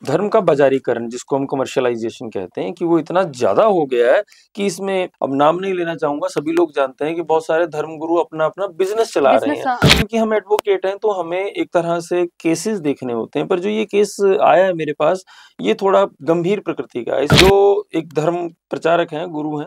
धर्म का बाजारीकरण जिसको हम कमर्शियलाइजेशन कहते हैं कि वो इतना ज्यादा हो गया है कि इसमें अब नाम नहीं लेना चाहूंगा, सभी लोग जानते हैं कि बहुत सारे धर्मगुरु अपना अपना बिजनेस चला रहे बिजनेस हैं। क्योंकि हम एडवोकेट हैं तो हमें एक तरह से केसेस देखने होते हैं, पर जो ये केस आया है मेरे पास ये थोड़ा गंभीर प्रकृति का है। जो एक धर्म प्रचारक हैं, गुरु हैं,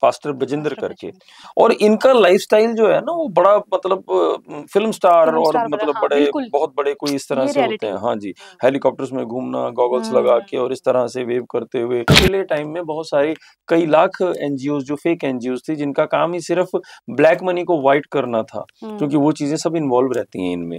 पास्टर बजिंदर करके, और इनका लाइफस्टाइल जो है ना वो बड़ा मतलब फिल्म स्टार और मतलब हाँ बड़े बिल्कुल बहुत बड़े कोई इस तरह ये से होते रियलिटी। हैं। हाँ जी, हेलीकॉप्टर्स में घूमना, गॉगल्स लगा के और इस तरह से वेव करते हुए। पिछले टाइम में बहुत सारी कई लाख एनजीओ जो फेक एनजीओ थी जिनका काम ही सिर्फ ब्लैक मनी को व्हाइट करना था, क्योंकि वो चीजें सब इन्वॉल्व रहती हैं इनमें।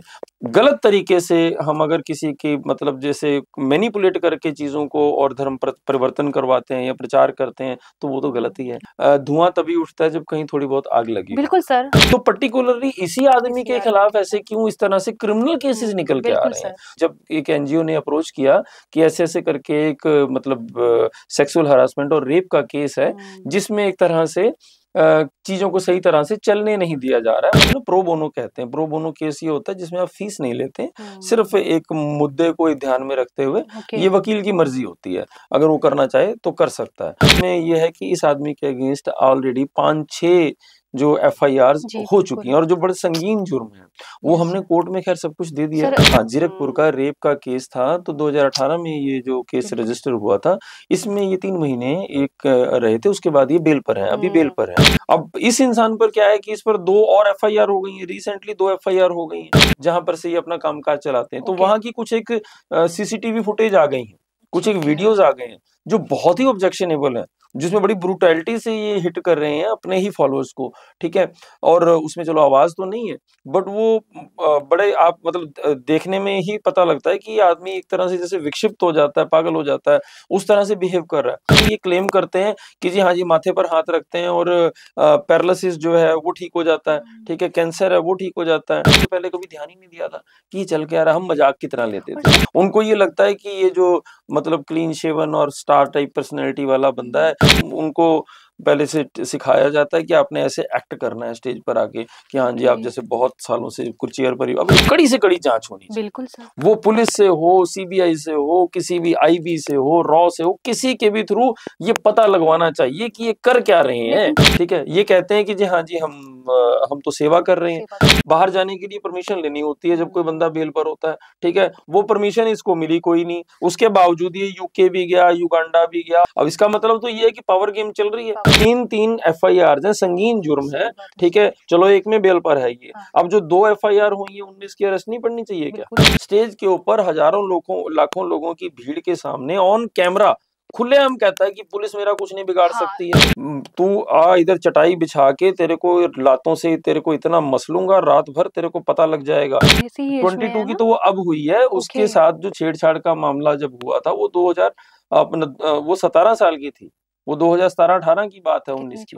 गलत तरीके से हम अगर किसी की मतलब जैसे मैनिपुलेट करके चीजों को और धर्म परिवर्तन करवाते हैं या प्रचार करते हैं तो वो तो गलत ही है। धुआं तभी उठता है जब कहीं थोड़ी बहुत आग लगी। बिल्कुल सर। तो पर्टिकुलरली इसी आदमी के खिलाफ ऐसे क्यों इस तरह से क्रिमिनल केसेस निकल के आ रहे हैं? जब एक एनजीओ ने अप्रोच किया कि ऐसे ऐसे करके एक मतलब सेक्सुअल हरासमेंट और रेप का केस है जिसमें एक तरह से चीजों को सही तरह से चलने नहीं दिया जा रहा है, मतलब प्रो बोनो कहते हैं। प्रो बोनो केस ये होता है जिसमें आप फीस नहीं लेते, सिर्फ एक मुद्दे को ध्यान में रखते हुए ये वकील की मर्जी होती है, अगर वो करना चाहे तो कर सकता है। इसमें ये है कि इस आदमी के अगेंस्ट ऑलरेडी 5-6 जो एफआईआर हो चुकी हैं और जो बड़े संगीन जुर्म है वो हमने कोर्ट में खैर सब कुछ दे दिया। हाँ, जीरकपुर का रेप का केस था तो 2018 में ये जो केस रजिस्टर हुआ था, इसमें ये 3 महीने एक रहे थे, उसके बाद ये बेल पर है, अभी बेल पर है। अब इस इंसान पर क्या है कि इस पर 2 और एफआईआर हो गई है, रिसेंटली 2 एफआईआर हो गई है जहां पर से ये अपना कामकाज चलाते हैं। तो वहां की कुछ एक सीसीटीवी फुटेज आ गई है, कुछ एक वीडियोज आ गए हैं जो बहुत ही ऑब्जेक्शनेबल है, जिसमें बड़ी ब्रूटैलिटी से ये हिट कर रहे हैं अपने ही फॉलोअर्स को, ठीक है। और उसमें चलो आवाज तो नहीं है, बट वो बड़े आप मतलब देखने में ही पता लगता है कि ये आदमी एक तरह से जैसे विक्षिप्त हो जाता है, पागल हो जाता है, उस तरह से बिहेव कर रहा है। ये क्लेम करते हैं कि जी हाँ जी माथे पर हाथ रखते हैं और पैरालिसिस जो है वो ठीक हो जाता है, ठीक है, कैंसर है वो ठीक हो जाता है। तो पहले कभी ध्यान ही नहीं दिया था कि चल के आ रहा, हम मजाक की तरह लेते थे। उनको ये लगता है कि ये जो मतलब क्लीन शेवन और स्टार टाइप पर्सनैलिटी वाला बंदा है, उनको पहले से सिखाया जाता है कि आपने ऐसे एक्ट करना है स्टेज पर आके कि हाँ जी आप जैसे बहुत सालों से कुछ चेयर पर ही। अब कड़ी से कड़ी जांच होनी चाहिए, बिल्कुल सर, वो पुलिस से हो, सीबीआई से हो, किसी भी आईबी से हो, रॉ से हो, किसी के भी थ्रू ये पता लगवाना चाहिए कि ये कर क्या रहे हैं। ठीक है, ये कहते हैं कि जी हाँ जी हम तो सेवा कर रहे हैं। बाहर जाने के लिए परमिशन लेनी होती है जब कोई बंदा बेल पर होता है, ठीक है, वो परमिशन इसको मिली कोई नहीं, उसके बावजूद ये यूके भी गया, युगांडा भी गया। अब इसका मतलब तो ये है कि पावर गेम चल रही है। 3-3 एफआईआर है, संगीन जुर्म है, ठीक है, चलो एक में बेल पर है ये। अब जो 2 एफआईआर हुई है उनमें इसकी अरेस्ट नहीं पड़नी चाहिए क्या? स्टेज के ऊपर हजारों लोगों लाखों लोगों की भीड़ के सामने ऑन कैमरा खुलेआम कहता है कि पुलिस मेरा कुछ नहीं बिगाड़ सकती है। तू आ इधर चटाई बिछा के तेरे को लातों से तेरे को इतना मसलूंगा रात भर, तेरे को पता लग जाएगा। 22 की तो वो अब हुई है, उसके साथ जो छेड़छाड़ का मामला जब हुआ था वो 2000 अपना वो 17 साल की थी, वो 2017-18 की बात है, 19 की।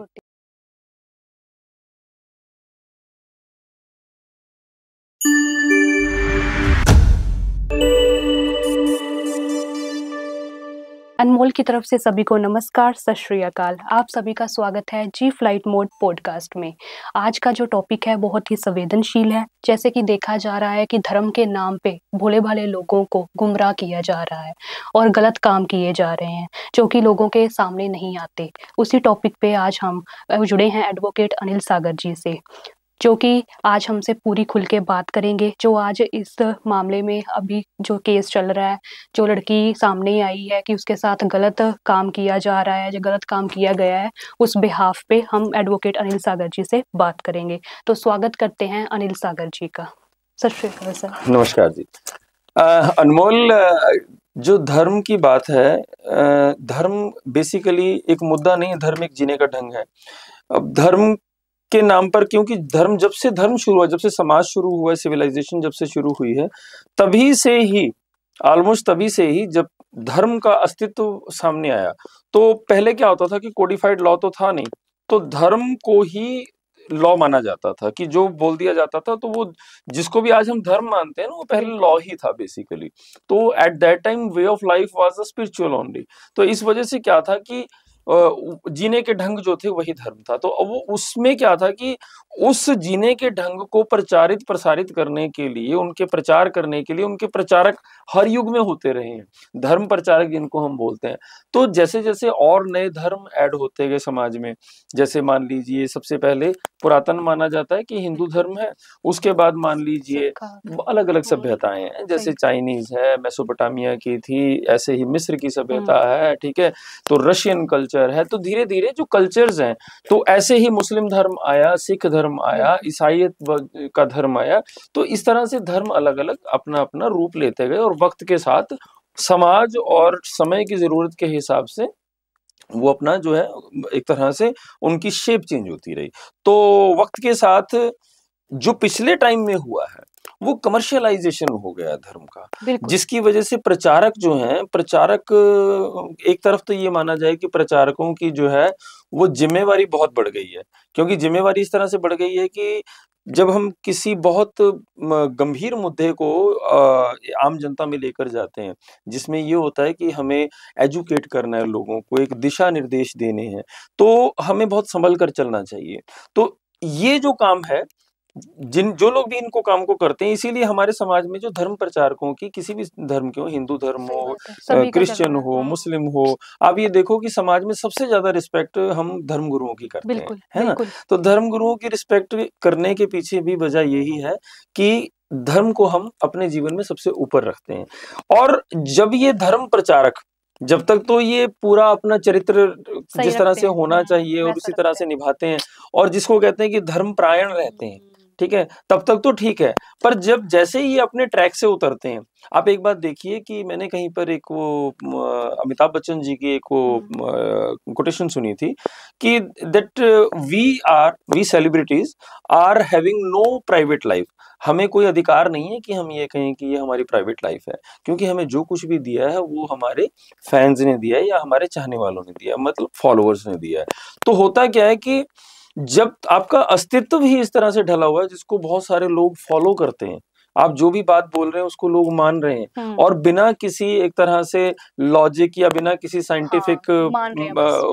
अनमोल की तरफ से सभी को नमस्कार, सत श्री अकाल। आप सभी का स्वागत है जी फ्लाइट मोड पॉडकास्ट में। आज का जो टॉपिक है बहुत ही संवेदनशील है। जैसे कि देखा जा रहा है कि धर्म के नाम पे भोले भाले लोगों को गुमराह किया जा रहा है और गलत काम किए जा रहे हैं जो कि लोगों के सामने नहीं आते। उसी टॉपिक पे आज हम जुड़े हैं एडवोकेट अनिल सागर जी से, जो कि आज हमसे पूरी खुल के बात करेंगे। जो आज इस मामले में अभी जो केस चल रहा है, जो लड़की सामने आई है कि उसके साथ गलत काम किया जा रहा है, जो गलत काम किया गया है, उस बिहाफ पे हम एडवोकेट अनिल सागर जी से बात करेंगे। तो स्वागत करते हैं अनिल सागर जी का। सत श्री अकाल सर। नमस्कार जी। अनमोल, जो धर्म की बात है, धर्म बेसिकली एक मुद्दा नहीं है, धर्म एक जीने का ढंग है। अब धर्म के नाम पर, क्योंकि धर्म जब से धर्म शुरू हुआ, जब से समाज शुरू हुआ है, सिविलाइजेशन जब से शुरू हुई है, तभी से ही ऑलमोस्ट तभी से ही जब धर्म का अस्तित्व सामने आया, तो पहले क्या होता था कि कोडिफाइड लॉ तो था नहीं, तो धर्म को ही लॉ माना जाता था कि जो बोल दिया जाता था, तो वो जिसको भी आज हम धर्म मानते हैं ना, वो पहले लॉ ही था बेसिकली। तो at that time way of life was a spiritual only. तो इस वजह से क्या था कि जीने के ढंग जो थे वही धर्म था। तो वो उसमें क्या था कि उस जीने के ढंग को प्रचारित प्रसारित करने के लिए, उनके प्रचार करने के लिए उनके प्रचारक हर युग में होते रहे हैं, धर्म प्रचारक जिनको हम बोलते हैं। तो जैसे जैसे और नए धर्म ऐड होते गए समाज में, जैसे मान लीजिए सबसे पहले पुरातन माना जाता है कि हिंदू धर्म है, उसके बाद मान लीजिए अलग अलग सभ्यताएं हैं, जैसे चाइनीज है, मेसोपोटामिया की थी, ऐसे ही मिस्र की सभ्यता है, ठीक है, तो रशियन कल्चर है। तो धीरे धीरे जो कल्चर्स हैं, तो ऐसे ही मुस्लिम धर्म आया, सिख धर्म आया, ईसाईयत का धर्म आया। तो इस तरह से धर्म अलग अलग अपना अपना रूप लेते गए और वक्त के साथ समाज और समय की जरूरत के हिसाब से वो अपना जो है एक तरह से उनकी शेप चेंज होती रही। तो वक्त के साथ जो पिछले टाइम में हुआ है वो कमर्शियलाइजेशन हो गया धर्म का, जिसकी वजह से प्रचारक जो हैं, प्रचारक एक तरफ तो ये माना जाए कि प्रचारकों की जो है वो जिम्मेवारी बहुत बढ़ गई है, क्योंकि जिम्मेवारी इस तरह से बढ़ गई है कि जब हम किसी बहुत गंभीर मुद्दे को आम जनता में लेकर जाते हैं, जिसमें ये होता है कि हमें एजुकेट करना है, लोगों को एक दिशा निर्देश देने हैं, तो हमें बहुत संभल कर चलना चाहिए। तो ये जो काम है, जो लोग भी इनको काम को करते हैं, इसीलिए हमारे समाज में जो धर्म प्रचारकों की, किसी भी धर्म के हो, हिंदू धर्म हो, क्रिश्चियन हो, मुस्लिम हो, आप ये देखो कि समाज में सबसे ज्यादा रिस्पेक्ट हम धर्म गुरुओं की करते हैं, है ना। तो धर्म गुरुओं की रिस्पेक्ट करने के पीछे भी वजह यही है कि धर्म को हम अपने जीवन में सबसे ऊपर रखते हैं। और जब ये धर्म प्रचारक, जब तक तो ये पूरा अपना चरित्र जिस तरह से होना चाहिए और उसी तरह से निभाते हैं, और जिसको कहते हैं कि धर्म परायण रहते हैं, ठीक है, तब तक तो ठीक है। पर जब जैसे ही ये अपने ट्रैक से उतरते हैं, आप एक बात देखिए कि मैंने कहीं पर एक वो अमिताभ बच्चन जी की एक वो कोटेशन सुनी थी कि that we celebrities are having no private life. हमें कोई अधिकार नहीं है कि हम ये कहें कि ये हमारी प्राइवेट लाइफ है, क्योंकि हमें जो कुछ भी दिया है वो हमारे फैंस ने दिया है या हमारे चाहने वालों ने दिया है, मतलब फॉलोअर्स ने दिया है। तो होता क्या है कि जब आपका अस्तित्व ही इस तरह से ढला हुआ है, जिसको बहुत सारे लोग फॉलो करते हैं, आप जो भी बात बोल रहे हैं उसको लोग मान रहे हैं, और बिना किसी एक तरह से लॉजिक या बिना किसी साइंटिफिक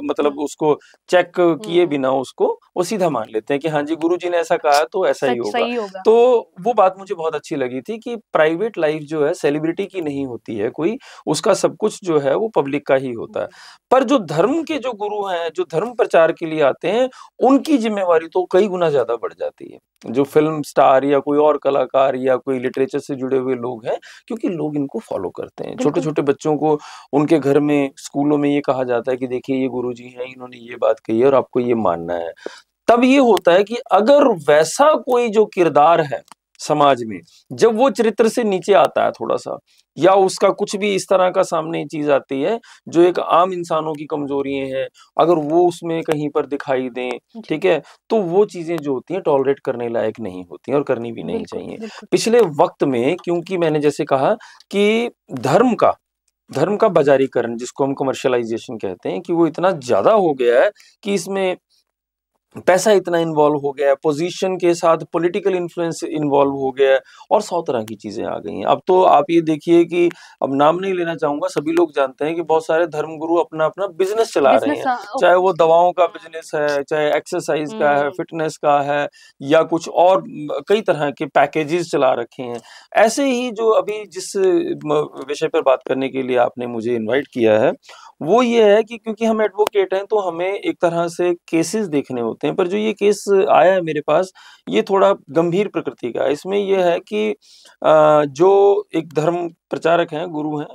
मतलब उसको चेक किए बिना उसको वो सीधा मान लेते हैं कि हाँ जी गुरुजी ने ऐसा कहा तो ऐसा ही होगा। तो वो बात मुझे बहुत अच्छी लगी थी कि प्राइवेट लाइफ जो है सेलिब्रिटी की नहीं होती है कोई, उसका सब कुछ जो है वो पब्लिक का ही होता है। पर जो धर्म के जो गुरु हैं, जो धर्म प्रचार के लिए आते हैं, उनकी जिम्मेवारी तो कई गुना ज्यादा बढ़ जाती है। जो फिल्म स्टार या कोई और कलाकार या कोई लिटरेचर से जुड़े हुए लोग हैं, क्योंकि लोग इनको फॉलो करते हैं। छोटे छोटे बच्चों को उनके घर में, स्कूलों में ये कहा जाता है कि देखिए ये गुरुजी हैं, इन्होंने ये बात कही है और आपको ये मानना है। तब ये होता है कि अगर वैसा कोई जो किरदार है समाज में, जब वो चरित्र से नीचे आता है थोड़ा सा, या उसका कुछ भी इस तरह का सामने चीज आती है जो एक आम इंसानों की कमजोरियां हैं, अगर वो उसमें कहीं पर दिखाई दें, ठीक है, तो वो चीजें जो होती हैं टॉलरेट करने लायक नहीं होती हैं और करनी भी नहीं चाहिए। पिछले वक्त में, क्योंकि मैंने जैसे कहा कि धर्म का बाजारीकरण, जिसको हम कमर्शियलाइजेशन कहते हैं, कि वो इतना ज्यादा हो गया है कि इसमें पैसा इतना इन्वॉल्व हो गया है, पोजीशन के साथ पॉलिटिकल इन्फ्लुएंस इन्वॉल्व हो गया है, और 100 तरह की चीजें आ गई हैं। अब तो आप ये देखिए कि, अब नाम नहीं लेना चाहूंगा, सभी लोग जानते हैं कि बहुत सारे धर्मगुरु अपना अपना बिजनेस चला रहे हैं, चाहे वो दवाओं का बिजनेस है, चाहे एक्सरसाइज का है, फिटनेस का है, या कुछ और कई तरह के पैकेजेस चला रखे हैं। ऐसे ही जो अभी जिस विषय पर बात करने के लिए आपने मुझे इन्वाइट किया है, वो ये है कि क्योंकि हम एडवोकेट हैं तो हमें एक तरह से केसेस देखने होते हैं, पर जो ये केस आया है मेरे पास, ये थोड़ा गंभीर प्रकृति का है। इसमें ये है कि जो एक धर्म प्रचारक हैं, गुरु हैं,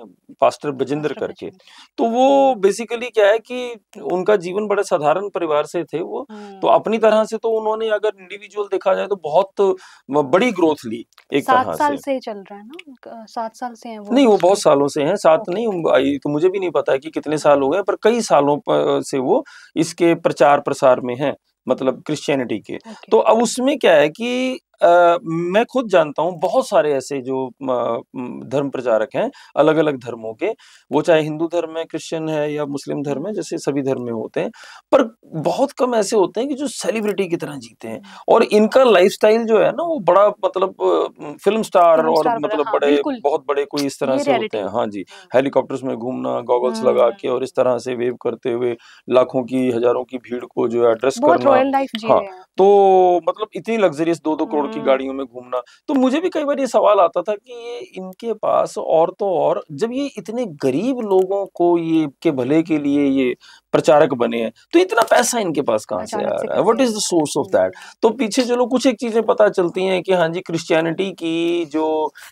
पास्टर बजिंदर करके, तो वो बेसिकली क्या है कि उनका जीवन बड़े साधारण परिवार से थे वो, तो अपनी तरह से तो उन्होंने, अगर इंडिविजुअल देखा जाए तो बहुत बड़ी ग्रोथ ली एक तरह से। 7 साल से चल रहा है ना, 7 साल से हैं वो? नहीं, वो बहुत सालों से हैं, 7 नहीं, तो मुझे भी नहीं पता कि कितने साल हो गए, पर कई सालों से वो इसके प्रचार प्रसार में हैं, मतलब क्रिश्चियनिटी के। तो अब उसमें क्या है कि मैं खुद जानता हूँ बहुत सारे ऐसे जो धर्म प्रचारक हैं, अलग अलग धर्मों के, वो चाहे हिंदू धर्म है, क्रिश्चियन है या मुस्लिम धर्म है, जैसे सभी धर्म में होते हैं, पर बहुत कम ऐसे होते हैं कि जो सेलिब्रिटी की तरह जीते हैं। और इनका लाइफस्टाइल जो है ना, वो बड़ा मतलब फिल्म स्टार और मतलब बड़े बहुत बड़े कोई इस तरह से होते हैं। हाँ जी, हेलीकॉप्टर्स में घूमना, गॉगल्स लगा के और इस तरह से वेव करते हुए लाखों की, हजारों की भीड़ को जो है एड्रेस करना, रॉयल लाइफ जी हाँ, रहे हैं। तो मतलब इतनी लग्जरियस 2-2 करोड़ की हुँ। गाड़ियों में घूमना। तो मुझे भी कई बार ये सवाल आता था कि ये इनके पास और तो और जब ये इतने गरीब लोगों को ये के भले के लिए ये प्रचारक बने हैं, तो इतना पैसा इनके पास कहाँ से आ अचानक से रहा है? कैसे what uh is the source of that? हुँ। तो पीछे चलो कुछ एक चीज़ें पता चलती हैं कि हाँ जी, क्रिश्चियनिटी की जो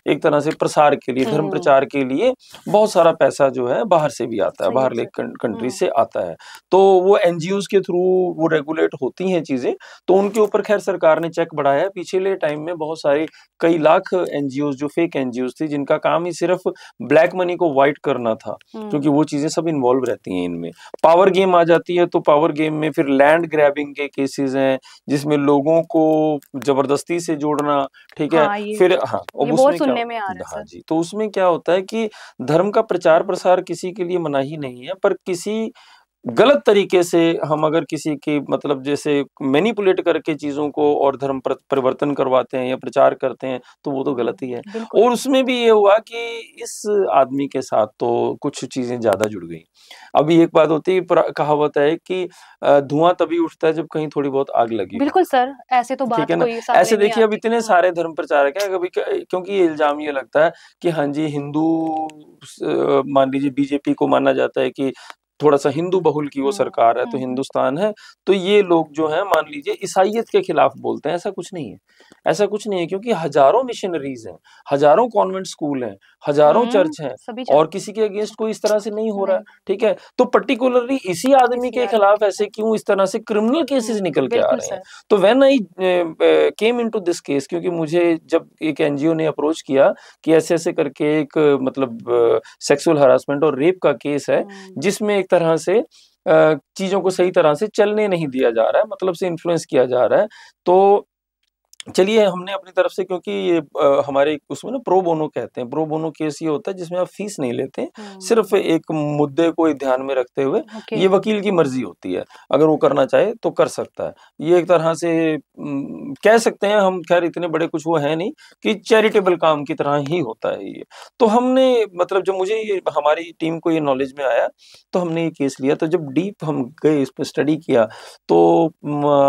एक तरह से प्रसार के लिए, धर्म हुँ, प्रचार के लिए बहुत सारा पैसा जो है बाहर से भी आता है, सही बाहरले एग्ज़ैक्टली। कंट्री हुँ, से आता है। तो वो एनजीओज़ के थ्रू वो रेगुलेट होती हैं चीज़ें, तो उनके ऊपर ख़ैर सरकार ने चेक बढ़ाया है। पिछले टाइम में बहुत सारे कई लाख एनजीओज़ जो फेक एनजीओज़ थी, जिनका काम ही सिर्फ़ ब्लैक मनी को व्हाइट करना था, क्योंकि हुँ, वो चीज़ें सब इन्वॉल्व रहती हैं इनमें। पावर गेम आ जाती है, तो पावर गेम में फिर लैंड ग्रैबिंग के केसेज़ हैं, जिसमें लोगों को ज़बरदस्ती से जोड़ना, ठीक है? हाँ, फिर हाँ, ये अब बहुत उसमें क्या सुनने में आ रहा है हाँ सर। जी, तो उसमें क्या होता है कि धर्म का प्रचार-प्रसार किसी के लिए मनाही नहीं है, पर किसी गलत तरीके से हम अगर किसी की मतलब जैसे मैनिपुलेट करके चीज़ों को और धर्म परिवर्तन करवाते हैं या प्रचार करते हैं, तो वो तो गलत ही है। बिल्कुल। और उसमें भी ये हुआ कि इस आदमी के साथ तो कुछ चीज़ें ज़्यादा जुड़ गई। अभी एक बात होती है कहावत है कि धुआँ तभी उठता है जब कहीं थोड़ी बहुत आग लगी हो। बिल्कुल सर, ऐसे तो ठीक बात है ना? कोई सामने ऐसे नहीं देखिए अब आती। इतने सारे धर्म प्रचारक हैं कभी क्योंकि ये इल्ज़ाम ये लगता है कि हाँ जी, मान लीजिए बीजेपी को माना जाता है कि थोड़ा-सा हिंदू बहुल की वो हुँ, सरकार है, तो हुँ, हुँ। हिंदुस्तान है, तो ये लोग जो हैं मान लीजिए ईसाइयत के खिलाफ बोलते हैं, ऐसा कुछ नहीं है। ऐसा कुछ नहीं है क्योंकि हज़ारों मिशनरीज़ हैं, हज़ारों कॉन्वेंट स्कूल हैं, हज़ारों हुँ, चर्च हैं सभी और चाहते हैं। किसी के अगेंस्ट कोई इस तरह से नहीं हो रहा है, नहीं, ठीक है? तो पर्टिकुलरली इसी आदमी इसी के आदमी खिलाफ के ऐसे साथ। क्यों इस तरह से क्रिमिनल केसेस निकल के आ बिल्कुल रहे हैं? सर। तो when I came into this case क्योंकि मुझे जब एक एनजीओ ने अप्रोच किया कि ऐसे-ऐसे करके एक मतलब सेक्सुअल हरासमेंट और रेप का केस है, हुँ, जिसमें एक तरह से चीज़ों को सही तरह से चलने नहीं दिया जा रहा है, मतलब से इन्फ्लुएंस किया जा रहा है। तो चलिए हमने अपनी तरफ से क्योंकि ये हमारे उसमें ना प्रो बोनो कहते हैं। प्रो बोनो केस ये होता है जिसमें आप फीस नहीं लेते, सिर्फ़ हुँ, एक मुद्दे को ध्यान में रखते हुए ओके। ये वकील की मर्ज़ी होती है। अगर वो करना चाहे तो कर सकता है। ये एक तरह से कह सकते हैं हम ख़ैर इतने बड़े कुछ वो हैं नहीं कि चैरिटेबल काम की तरह ही होता है ये। तो हमने मतलब जब मुझे ये हमारी टीम को ये नॉलेज में आया, तो हमने ये केस लिया। तो जब डीप हम गए इस पे स्टडी किया तो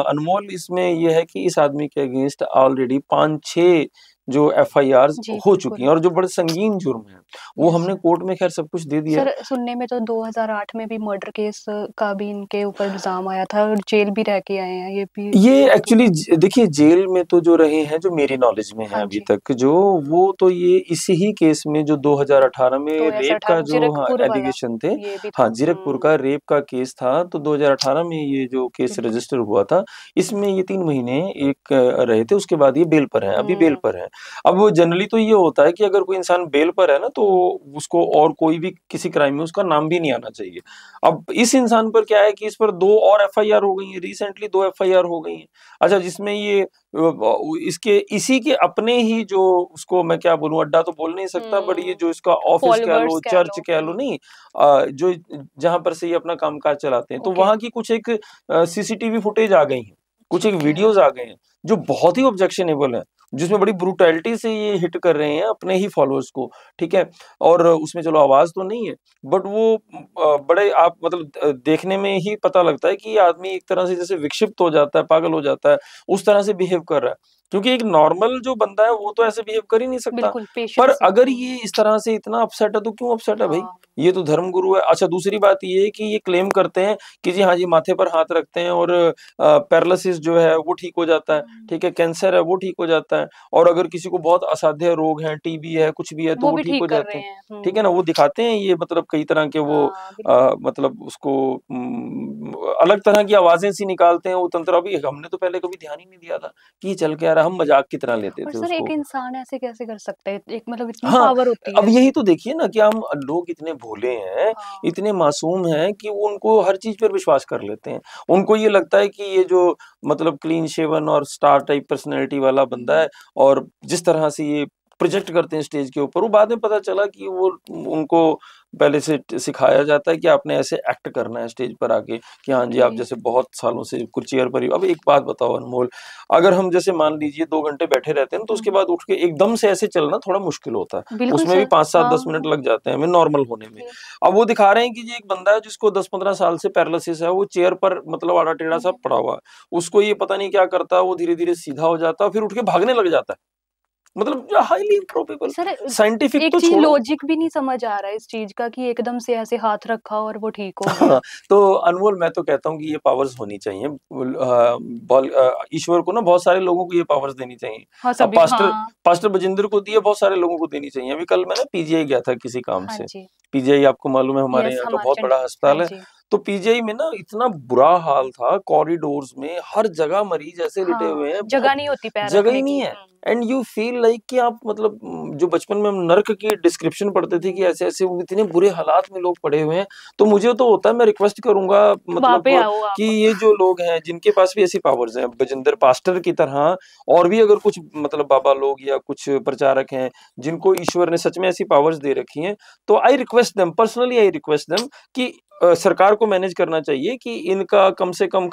अनमोल इसमें ये है कि इस आदमी के अगेंस्ट ऑलरेडी 5-6 जो एफआईआर्स जी, हो चुकी बिल्कुल। हैं और जो बड़े संगीन जुर्म हैं, वो यस हमने सर। कोर्ट में ख़ैर सब कुछ दे दिया है। सर, सुनने में तो 2008 में भी मर्डर केस का भी इनके ऊपर इल्ज़ाम आया था और जेल भी रह के आए हैं, ये भी ये सुना तो एक्चुअली था। देखिए जेल में तो जो रहे हैं, जो मेरी नॉलेज में है हाँ अभी जी, तक जो, वो तो ये इसी ही केस में जो 2018 में रेप का 2018 जो हाँ, जीरकपुर वाला, एलिगेशन थे। ये भी हाँ, था। जीरकपुर का रेप का केस था, तो 2018 में ये जो केस बिल्कुल। रजिस्टर हुआ था, इसमें ये 3 महीने एक रहे थे, उसके बाद ये बेल पर हैं, अभी बेल हुँ, पर हैं। अब वो जनरली तो ये होता है कि अगर कोई इंसान बेल पर है ना, तो उसको और कोई भी किसी क्राइम में उसका नाम भी नहीं आना चाहिए। अब इस इंसान पर क्या है कि इस पर 2 और एफआईआर हो गई हैं, रिसेंटली 2 एफआईआर हो गई हैं। अच्छा जिसमें ये इसके इसी के अपने ही जो उसको मैं क्या बोलूँ अड्डा तो बोल नहीं सकता बट ये हुँ, जो इसका ऑफिस कह फॉलोवर्स लो, कह चर्च लो। कह लो नहीं जो जहाँ पर से ये अपना कामकाज चलाते हैं, तो ओके, वहाँ की कुछ एक सीसीटीवी फुटेज आ गई हैं, कुछ एक ठीक है। वीडियोज़ आ गए हैं, जो बहुत ही ऑब्जेक्शनेबल हैं, जिसमें बड़ी ब्रूटैलिटी से ये हिट कर रहे हैं अपने ही फॉलोअर्स को, ठीक है? और उसमें चलो आवाज़ तो नहीं है, बट वो बड़े आप मतलब देखने में ही पता लगता है कि ये आदमी एक तरह से जैसे विक्षिप्त हो जाता है, पागल हो जाता है, उस तरह से बिहेव कर रहा है। क्योंकि एक नॉर्मल जो बंदा है वो तो ऐसे बिहेव कर ही नहीं सकता। बिल्कुल, पर पेशेंस अगर ये इस तरह से इतना अपसेट है तो क्यों अपसेट है भई? हाँ, ये तो धर्मगुरु है। अच्छा दूसरी बात ये है कि ये क्लेम करते हैं कि जी हाँ, जी माथे पर हाथ रखते हैं और पैरालिसिस जो है वो ठीक हो जाता है, हुँ, ठीक है? कैंसर है वो ठीक हो जाता है और अगर किसी को बहुत असाध्य रोग हैं, टीबी है, कुछ भी है तो वो वो भी ठीक ठीक हो कर जाते रहे हैं। हैं। ठीक है ना? वो दिखाते हैं ये मतलब कई तरह के वो हाँ, बिल्कुल। मतलब उसको अलग तरह की आवाज़ें सी निकालते हैं वो तंत्र अभी हमने तो पहले कभी ध्यान ही नहीं दिया था कि ये चल क्या रहा है, हम मज़ाक की तरह लेते और थे सर एक उसको। इंसान ऐसे कैसे कर सकता है? एक मतलब इतनी हाँ, पावर होती है अब यही इसमें। तो देखिए ना कि हम लोग इतने भोले हैं, हाँ, इतने मासूम हैं कि वो उनको हर चीज़ पर विश्वास कर लेते हैं। उनको ये लगता है कि ये जो मतलब क्लीन शेवन और स्टार टाइप पर्सनैलिटी वाला बंदा है और जिस तरह से ये प्रोजेक्ट करते हैं स्टेज के ऊपर, वो बाद में पता चला कि वो उनको पहले से सिखाया जाता है कि आपने ऐसे एक्ट करना है स्टेज पर आके कि हाँ जी आप जैसे बहुत सालों से कुछ चेयर पर ही। अब एक बात बताओ अनमोल, अगर हम जैसे मान लीजिए 2 घंटे बैठे रहते हैं तो उसके बाद उठ के एकदम से ऐसे चलना थोड़ा मुश्किल होता है, बिल्कुल उसमें भी सर। 5-7-10 मिनट लग जाते हैं हमें नॉर्मल होने में। अब वो दिखा रहे हैं कि जी एक बंदा है जिसको 10-15 साल से पैरालिसिस है, वो चेयर पर मतलब आड़ा टेढ़ा सा पड़ा हुआ है, उसको ये पता नहीं क्या करता है, वो धीरे धीरे सीधा हो जाता है फिर उठ के भागने लग जाता है। मतलब हाईली इम्प्रोबेबल। सर साइंटिफिक एक तो चीज छोड़ो। लॉजिक भी नहीं समझ आ रहा है इस चीज का कि एकदम से ऐसे हाथ रखा और वो ठीक हो गया। हाँ, तो अनमोल मैं तो कहता हूँ कि ये पावर्स होनी चाहिए। ईश्वर को ना बहुत सारे लोगों को ये पावर्स देनी चाहिए। हाँ अब सभी, पास्टर हाँ। पास्टर बजिंदर को दिए, बहुत सारे लोगों को देनी चाहिए। अभी कल मैं ना पीजीआई गया था किसी काम हाँ से। जी। पीजीआई आपको मालूम है हमारे यस, यहाँ का हमारे बहुत बड़ा हाँ अस्पताल है। जी। तो पीजीआई में ना इतना बुरा हाल था, कॉरिडोर्स में हर जगह मरीज ऐसे लेटे हाँ, हुए हैं, जगह बहुत नहीं होती पैर जगह ही रखने नहीं की। है। एंड यू फील लाइक कि आप मतलब जो बचपन में हम नर्क की डिस्क्रिप्शन पढ़ते थे कि ऐसे ऐसे वो इतने बुरे हालात में लोग पड़े हुए हैं। तो मुझे तो होता है, मैं रिक्वेस्ट करूंगा वहां पे मतलब आओ कि आप। ये जो लोग हैं जिनके पास भी ऐसी पावर्स हैं बजिंदर पास्टर की तरह, और भी अगर कुछ मतलब बाबा लोग या कुछ प्रचारक हैं जिनको ईश्वर ने सच में ऐसी पावर्स दे रखी हैं, तो I request them, personally I request them कि सरकार को मैनेज करना चाहिए कि इनका कम से कम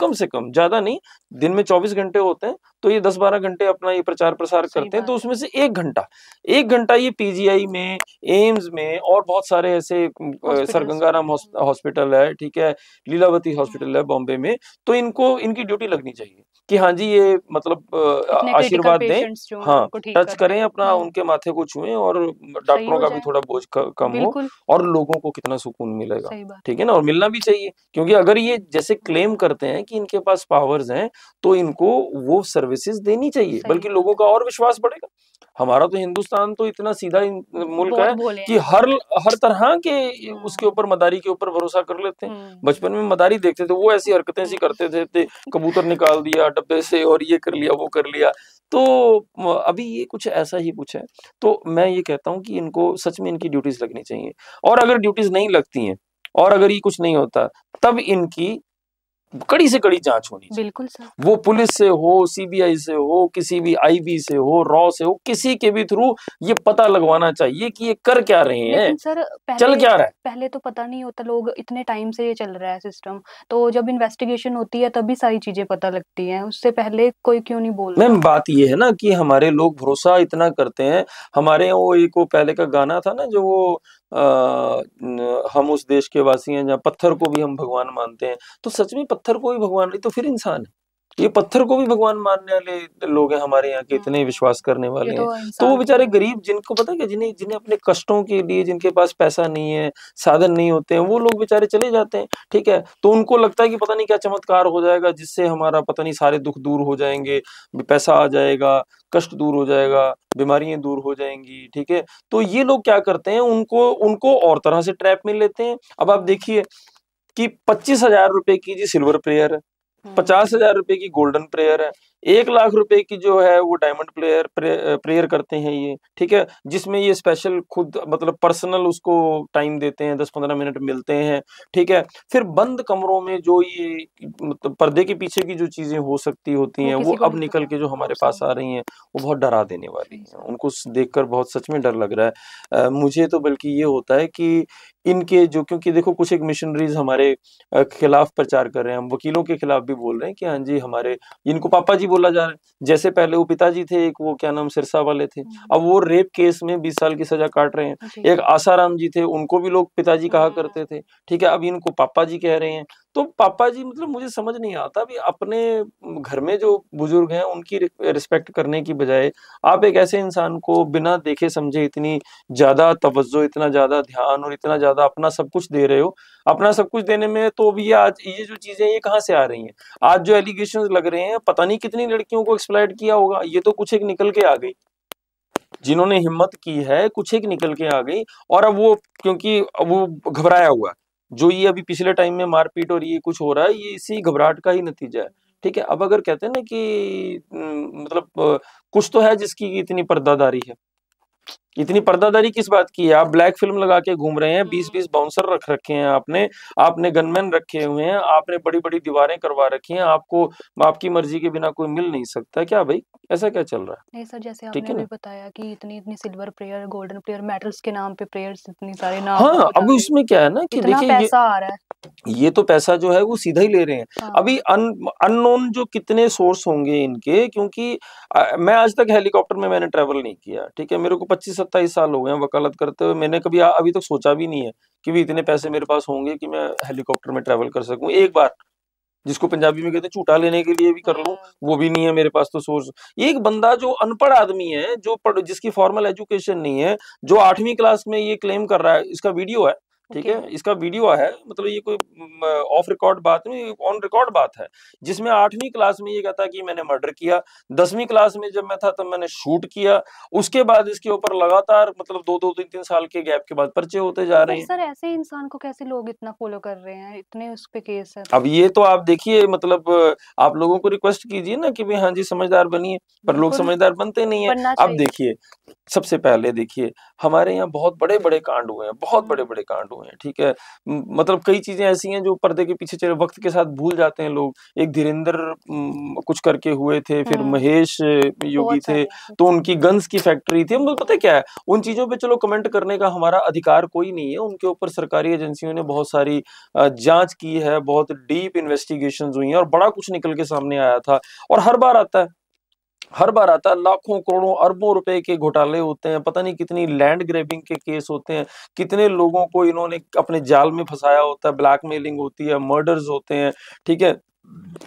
ज्यादा नहीं, दिन में 24 घंटे होते हैं, तो ये 10-12 घंटे अपना ये प्रचार प्रसार सही करते हैं, तो बात है। उसमें से 1 घंटा ये पीजीआई में, एम्स में और बहुत सारे ऐसे सर हॉस्पिटल्स में। गंगाराम हॉस्पिटल है, ठीक है, लीलावती हॉस्पिटल है हम्म। बॉम्बे में, तो इनको इनकी ड्यूटी लगनी चाहिए कि हाँ जी ये मतलब इतने क्रिटिकल आशीर्वाद दें, पेशेंट्स जो हैं हाँ, उनको ठीक टच करते करें हैं। अपना, उनके माथे को छुएं और सही डॉक्टरों हो का भी जाए। थोड़ा बोझ कम हो, बिल्कुल। और लोगों को कितना सुकून मिलेगा। सही बात ठीक है। है ना, और मिलना भी चाहिए, क्योंकि अगर ये जैसे क्लेम करते हैं कि इनके पास पावर्स हैं, तो इनको वो सर्विसेज देनी चाहिए, सही बल्कि बात लोगों है। का और विश्वास बढ़ेगा। हमारा तो हिंदुस्तान तो इतना सीधा मुल्क बहुत है भोले कि हैं हम। हर हर तरह के उसके हम्म। ऊपर, मदारी के ऊपर भरोसा कर लेते हैं। हम्म। बचपन में मदारी देखते थे, वो ऐसी हरकतें सी करते थे, कबूतर निकाल दिया डब्बे से और ये कर लिया वो कर लिया। तो अभी ये कुछ ऐसा ही कुछ है। तो मैं ये कहता हूँ कि इनको सच में इनकी ड्यूटीज लगनी चाहिए, और अगर ड्यूटीज नहीं लगती हैं और अगर ये कुछ नहीं होता, तब इनकी कड़ी से कड़ी जांच होनी चाहिए। बिल्कुल सर। वो पुलिस से हो, सीबीआई से हो, किसी भी आईबी से हो, रॉ से हो, किसी के भी थ्रू ये पता लगवाना चाहिए कि ये कर क्या रहे हैं, लेकिन सर चल पहले क्या रहा है। पहले तो पता नहीं होता, लोग इतने टाइम से ये चल रहा है सिस्टम, तो जब इन्वेस्टिगेशन होती है तभी सारी चीजें पता लगती हैं, उससे पहले कोई क्यों नहीं मैम बोलता। बात ये है ना कि हमारे लोग भरोसा इतना करते हैं। हमारे यहाँ वो एक वो पहले का गाना था ना, जो वो हम उस देश के वासी हैं जहाँ पत्थर को भी हम भगवान मानते हैं। तो सच में पत्थर को भी भगवान नहीं तो फिर इंसान है। ये पत्थर को भी भगवान मानने वाले लोग हैं हमारे यहाँ के, इतने विश्वास करने ये वाले हैं। तो तो वो इंसान की बेचारे गरीब, जिनको पता है क्या, जिन्हें जिन्हें अपने कष्टों के लिए, जिनके पास पैसा नहीं है, साधन नहीं होते हैं, वो लोग बेचारे चले जाते हैं। ठीक है, तो उनको लगता है कि पता नहीं क्या चमत्कार हो जाएगा जिससे हमारा पता नहीं सारे दुख दूर हो जाएंगे, पैसा आ जाएगा, कष्ट दूर हो जाएगा, बीमारियां दूर हो जाएंगी। ठीक है, तो ये लोग क्या करते हैं, उनको उनको और तरह से ट्रैप में लेते हैं। अब आप देखिए कि 25,000 रुपए की जी सिल्वर प्लेयर है, 50,000 रुपए की गोल्डन प्लेयर है, 1 लाख रुपए की जो है वो डायमंड प्रेयर करते हैं ये। ठीक है, जिसमें ये स्पेशल खुद मतलब पर्सनल उसको टाइम देते हैं, 10-15 मिनट मिलते हैं। ठीक है, फिर बंद कमरों में जो ये मतलब पर्दे के पीछे की जो चीजें हो सकती होती वो हैं, वो किसी को अब नहीं निकल पता। के जो हमारे सही पास आ बात। रही हैं, वो बहुत डरा देने वाली सही हैं। सर। उनको देखकर बहुत सच में डर लग रहा है। मुझे तो बल्कि ये होता है कि इनके जो, क्योंकि देखो कुछ एक मिशनरीज हमारे खिलाफ प्रचार कर रहे हैं, हम वकीलों के खिलाफ भी बोल रहे हैं कि हाँ जी हमारे, इनको पापा जी बोला जा रहा है। जैसे पहले वो पिताजी थे, एक वो क्या नाम सिरसा वाले थे, अब वो रेप केस में 20 साल की सजा काट रहे हैं। जी। एक आसाराम जी थे, उनको भी लोग पिताजी कहा करते थे। ठीक है, अब इनको पापा जी कह रहे हैं। तो पापा जी मतलब मुझे समझ नहीं आता भी, अपने घर में जो बुजुर्ग हैं उनकी रिस्पेक्ट करने की बजाय आप एक ऐसे इंसान को बिना देखे समझे इतनी ज्यादा तवज्जो, इतना ज्यादा ध्यान और इतना ज्यादा अपना सब कुछ दे रहे हो। अपना सब कुछ देने में तो भी आज ये जो चीजें ये कहाँ से आ रही हैं? आज जो एलिगेशंस लग रहे हैं, पता नहीं कितनी लड़कियों को एक्सप्लॉइट किया होगा, ये तो कुछ एक निकल के आ गई, जिन्होंने हिम्मत की है कुछ एक निकल के आ गई। और अब वो, क्योंकि अब वो घबराया हुआ है, जो ये अभी पिछले टाइम में मारपीट और ये कुछ हो रहा है, ये इसी घबराहट का ही नतीजा है। ठीक है, अब अगर कहते हैं ना कि मतलब कुछ तो है जिसकी इतनी पर्दादारी है, इतनी पर्दादारी किस बात की है? आप ब्लैक फिल्म लगा के घूम रहे हैं, 20-20 बाउंसर रख रखे हैं आपने, आपने गनमैन रखे हुए हैं, आपने बड़ी-बड़ी दीवारें करवा रखी हैं, आपको आपकी मर्जी के बिना कोई मिल नहीं सकता क्या भाई? ऐसा क्या चल रहा है? नहीं सर, जैसे ठीक आपने है अभी ना? बताया कि इतनी-इतनी silver player, golden player, medals के नाम पे प्लेयर्स इतनी सारे नाम आप हाँ, बता अब रहे इसमें क्या है ना हो। कि इतना देखिए पैसा आ रहा है। ये तो पैसा जो है वो सीधा ही ले रहे हैं। हाँ। अभी अननोन जो कितने सोर्स होंगे इनके, क्योंकि मैं आज तक हेलीकॉप्टर में मैंने ट्रैवल नहीं किया, ठीक है? मेरे को 25-27 साल हो गए हैं वकालत करते हुए, मैंने कभी अभी तक सोचा भी नहीं है कि भी इतने पैसे मेरे पास होंगे कि मैं हेलीकॉप्टर में ट्रैवल कर सकूँ। एक बार जिसको पंजाबी में कहते हैं झूठा लेने के लिए भी कर लूँ, वो भी नहीं है मेरे पास तो सोर्स। एक बंदा जो अनपढ़ आदमी है, जो जिसकी फॉर्मल एजुकेशन नहीं है, जो 8वीं क्लास में ये क्लेम कर रहा है, इसका वीडियो है, ठीक ओके। है? इसका वीडियो है, मतलब ये कोई ऑफ रिकॉर्ड बात नहीं, ऑन रिकॉर्ड बात है, जिसमें 8वीं क्लास में ये कहता है कि मैंने मर्डर किया, 10वीं क्लास में जब मैं था तब मैंने शूट किया, उसके बाद इसके ऊपर लगातार मतलब 2-2 3-3 साल के गैप के बाद पर्चे होते जा रहे पर हैं। सर ऐसे इंसान को कैसे लोग इतना फॉलो कर रहे हैं? इतने उस पे केस है अब तो। ये तो आप देखिए, मतलब आप लोगों को रिक्वेस्ट कीजिए ना कि भाई हाँ जी समझदार बनिए, पर लोग बिल्कुल, समझदार बनते नहीं है। बनना अब चाहिए। देखिए, सबसे पहले देखिए, हमारे यहाँ बहुत बड़े-बड़े कांड हुए हैं, बहुत हुँ। बड़े-बड़े कांड हुए हैं, ठीक है? मतलब कई चीज़ें ऐसी हैं जो पर्दे के पीछे चले वक़्त के साथ भूल जाते हैं लोग। एक धीरेंद्र कुछ करके हुए थे, फिर हुँ, महेश योगी बहुत थे, सारे हैं। तो उनकी गन्स की फैक्ट्री थी। मतलब पता है क्या है, उन चीज़ों पे चलो कमेंट करने का हमारा अधिकार कोई नहीं है, उनके ऊपर सरकारी एजेंसियों ने बहुत सारी जाँच की है, बहुत डीप इन्वेस्टिगेशंस हुई हैं और बड़ा कुछ निकल के सामने आया था। और हर बार आता है, हर बार आता है, लाखों, करोड़ों, अरबों रुपए के घोटाले होते हैं, पता नहीं कितनी लैंड ग्रैबिंग के केस होते हैं, कितने लोगों को इन्होंने अपने जाल में फँसाया होता है, ब्लैकमेलिंग होती है, मर्डर्स होते हैं, ठीक है?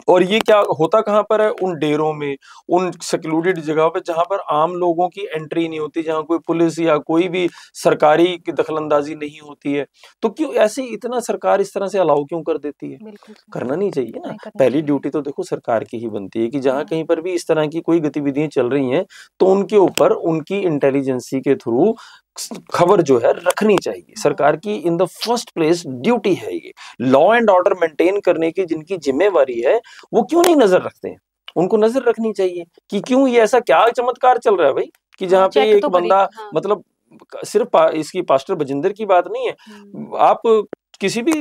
और ये क्या होता कहाँ पर है? उन डेरों में, उन सेक्लूडेड जगह पे जहाँ पर आम लोगों की एंट्री नहीं होती, जहाँ कोई पुलिस या कोई भी सरकारी की दखल-अंदाज़ी नहीं होती है। तो क्यों ऐसे इतना सरकार इस तरह से अलाउ क्यों कर देती है? बिल्कुल सर, करना नहीं चाहिए ना। नहीं करना पहली चाहिए। ड्यूटी तो देखो सरकार की ही बनती है कि जहाँ हुँ, कहीं पर भी इस तरह की कोई गतिविधियाँ चल रही हैं, तो उनके ऊपर उनकी इंटेलिजेंसी के थ्रू खबर जो है रखनी चाहिए। हाँ, सरकार की in the first place duty है ये। लॉ एंड ऑर्डर मेंटेन करने की जिनकी ज़िम्मेवारी है, वो क्यों नहीं नज़र रखते हैं? उनको नज़र रखनी चाहिए कि क्यों ये ऐसा क्या चमत्कार चल रहा है भई, कि हाँ, जहाँ पे चेक एक तो बंदा करिए। हाँ। मतलब सिर्फ इसकी पास्टर बजिंदर की बात नहीं है। हुँ, आप किसी भी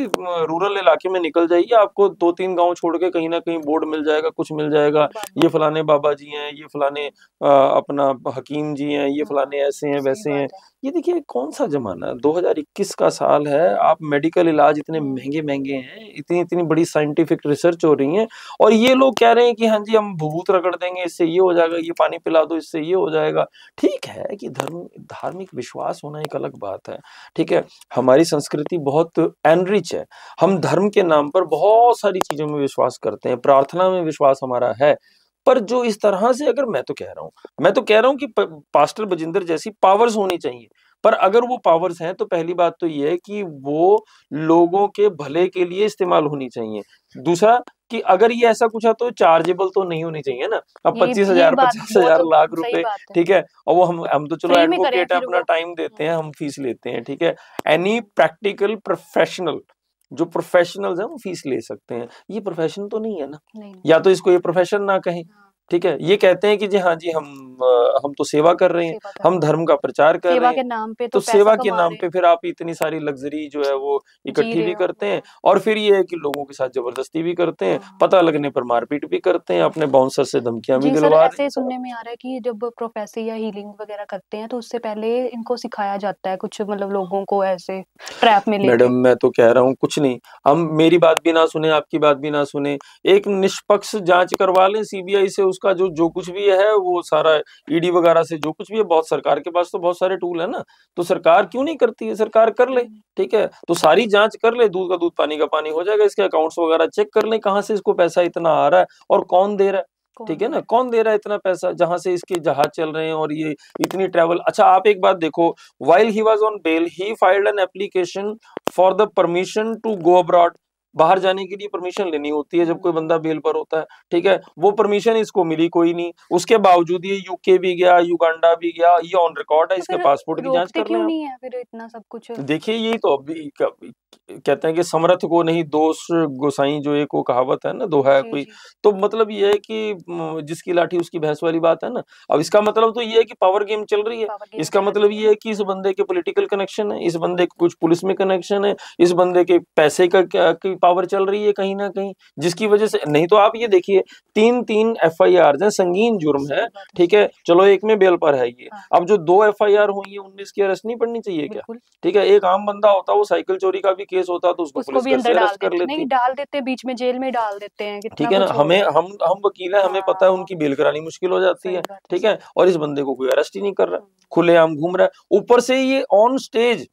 रूरल इलाके में निकल जाइए, आपको 2-3 गाँव छोड़ के कहीं न कहीं बोर्ड मिल जाएगा, कुछ मिल जाएगा। बाबा। ये फलाने बाबा जी हैं, ये फलाने अपना हकीम जी हैं, ये फलाने हाँ, ऐसे हैं, सही वैसे हैं। बात है। ये देखिए कौन-सा ज़माना है, 2021 का साल है, आप मेडिकल इलाज इतने हुँ, महँगे-महँगे हैं, इतनी-इतनी बड़ी साइंटिफिक रिसर्च हो रही है और ये लोग कह रहे हैं कि हाँ जी, हम भभूत रगड़ देंगे, इससे ये हो जाएगा, ये पानी पिला दो, इससे ये हो जाएगा। ठीक है कि धार्मिक विश्वास होना एक अलग बात है, ठीक है? हमारी संस्कृति बहुत एनरिच है। हम धर्म के नाम पर बहुत सारी चीज़ों में विश्वास करते हैं, प्रार्थना में विश्वास हमारा है। पर जो इस तरह से अगर मैं तो कह रहा हूँ कि प पास्टर बजिंदर जैसी पावर्स होनी चाहिए। पर अगर वो पावर्स हैं तो पहली बात तो ये है कि वो लोगों के भले के लिए इस्तेमाल होनी चाहिए। दूसरा कि अगर ये ऐसा कुछ है तो चार्जेबल तो नहीं होनी चाहिए ना। अब ये 25,000 बात वो 50,000 तो लाख सही रुपए, बात है। ठीक है? और वो हम तो चलो फ्री में करें एडवोकेट हैं, फिर अपना वो। टाइम देते हैं, हुँ, हम फीस लेते हैं, ठीक है? एनी प्रैक्टिकल प्रोफेशनल जो प्रोफेशनल्स हैं वो फीस ले सकते हैं। ये प्रोफेशन तो नहीं है ना। नहीं, नहीं। या तो इसको ये प्रोफेशन ना कहें, हाँ, ठीक है? ये कहते हैं कि जी हाँ जी, हम तो सेवा कर रहे हैं, सेवा कर हम रहे हैं। धर्म का प्रचार कर रहे सेवा हैं। के नाम पे तो तो पैसा सेवा के कमा नाम रहे हैं। पे फिर आप इतनी सारी लग्ज़री जो है वो जी इकट्ठी रहे भी हो। करते हैं हाँ, और फिर ये है कि लोगों के साथ ज़बरदस्ती भी करते हैं, हाँ। पता लगने पर मारपीट भी करते हैं, अपने बाउंसर से धमकियाँ भी जी सर, दिलवा रहे ऐसे हैं। सुनने में आ रहा है कि जब प्रोफेसी या हीलिंग वगैरह करते हैं तो उससे पहले इनको सिखाया जाता है कुछ, मतलब लोगों को ऐसे ट्रैप में लेके। मैडम मैं तो कह रहा हूँ कुछ नहीं, हम मेरी बात भी ना सुने, आपकी बात भी ना सुने, एक निष्पक्ष जाँच करवा लें सीबीआई से, उसका जो जो कुछ भी है वो सारा ईडी वगैरह से जो कुछ भी है, बहुत सरकार के पास तो बहुत सारे टूल है ना, तो सरकार क्यों नहीं करती है? सरकार कर ले, हुँ, ठीक है? तो सारी जाँच कर ले, दूध का दूध पानी का पानी हो जाएगा, इसके अकाउंट्स वगैरह चेक कर लें, कहाँ से इसको पैसा इतना आ रहा है और कौन दे रहा है, कौन ठीक है दे ना? रहा है? कौन दे रहा है इतना पैसा, जहाँ से इसके जहाज चल रहे हैं और ये इतनी ट्रैवल। अच्छा आप एक बात देखो, while he was on bail, he filed an application for the permission to go abroad. बाहर जाने के लिए परमिशन लेनी होती है जब कोई हुँ, बंदा बेल पर होता है, ठीक है? वो परमिशन इसको मिली कोई नहीं, उसके बावजूद ये यूके भी गया, युगांडा भी गया, ये ऑन रिकॉर्ड है, तो इसके फिर पासपोर्ट की जाँच रोकते कर लें क्यों आप। नहीं है फिर इतना सब कुछ? देखिए यही तो अभी कहते हैं कि समर्थ को नहीं दोष गोसाई, जो एक वो कहावत है ना, दोहा है जी, कोई। जी। तो मतलब ये है कि जिसकी लाठी उसकी भैंस वाली बात है ना। अब इसका मतलब तो ये है कि पावर गेम चल रही है। पावर गेम इसका चल मतलब रही ये है कि इस बंदे के पॉलिटिकल कनेक्शन है, इस बंदे के कुछ पुलिस में कनेक्शन है, इस बंदे के पैसे का क्या की पावर चल रही है कहीं ना कहीं, जिसकी वजह से। नहीं तो आप ये देखिए, 3-3 एफआईआर है, संगीन जुर्म सही है, बात है, ठीक सही है, बात। चलो एक में बेल पर है ये। हाँ, अब जो 2 एफआईआर हुई है, 19 की अरेस्ट नहीं पड़नी चाहिए क्या? बिल्कुल। ठीक है, एक आम बंदा होता, वो साइकिल चोरी का भी केस होता तो उसको उसको पुलिस भी घर अंदर से डाल अरेस्ट कर देते, नहीं लेती। डाल देते, बीच में जेल में डाल देते हैं, कितना ठीक है ना, कुछ हमें होता है। हम वकील हैं, हमें पता है हाँ, उनकी बेल करानी मुश्किल हो जाती सही है, बात है, ठीक सही। है, और इस बंदे को कोई अरेस्ट ही नहीं कर रहा, हुँ, खुलेआम घूम रहा है। ऊपर से ये ऑन स्टेज,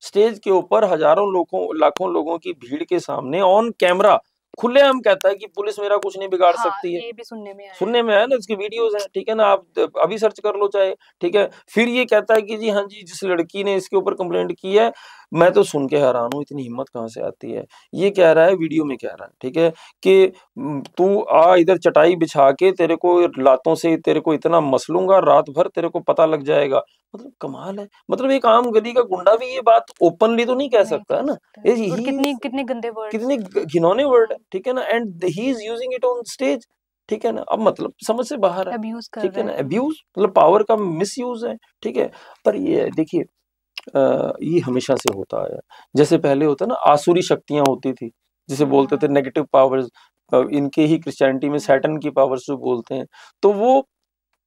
स्टेज के ऊपर हजारों लोगों लाखों लोगों की भीड़ के सामने ऑन कैमरा खुलेआम कहता है कि पुलिस मेरा कुछ नहीं बिगाड़ हाँ, सकती है। ये भी सुनने में आया है। सुनने में आया ना, इसकी वीडियोस हैं, ठीक है ना, आप अभी सर्च कर लो चाहे, ठीक है। फिर ये कहता है कि जी हाँ जी, जिस लड़की ने इसके ऊपर कंप्लेंट की है, मैं तो सुन के हैरान हूँ, इतनी हिम्मत कहाँ से आती है। ये कह रहा है, वीडियो में कह रहा है, ठीक है, कि तू आ इधर चटाई बिछा के, तेरे को लातों से तेरे को इतना मसलूंगा, रात भर तेरे को पता लग जाएगा। मतलब कमाल है, मतलब एक आम गली का गुंडा भी ये बात ओपनली तो नहीं कह नहीं सकता कह है ना। सकते, और ही कितनी कितने गंदे वर्ड्स। कितने घिनौने वर्ड है, हाँ, ठीक है ना, and he is using it on stage, ठीक है ना। अब मतलब समझ से बाहर है, अब्यूज़ कर ठीक है रहा ना, है। अब्यूज मतलब पावर का मिसयूज है, ठीक है। पर ये है, देखिए, ये हमेशा से होता आया है। जैसे पहले होता ना, आसुरी शक्तियां होती थी, जिसे बोलते थे हुँ, नेगेटिव पावर्स, इनके ही क्रिश्चियनिटी में हुँ, सैटन की पावर्स जो बोलते हैं। तो वो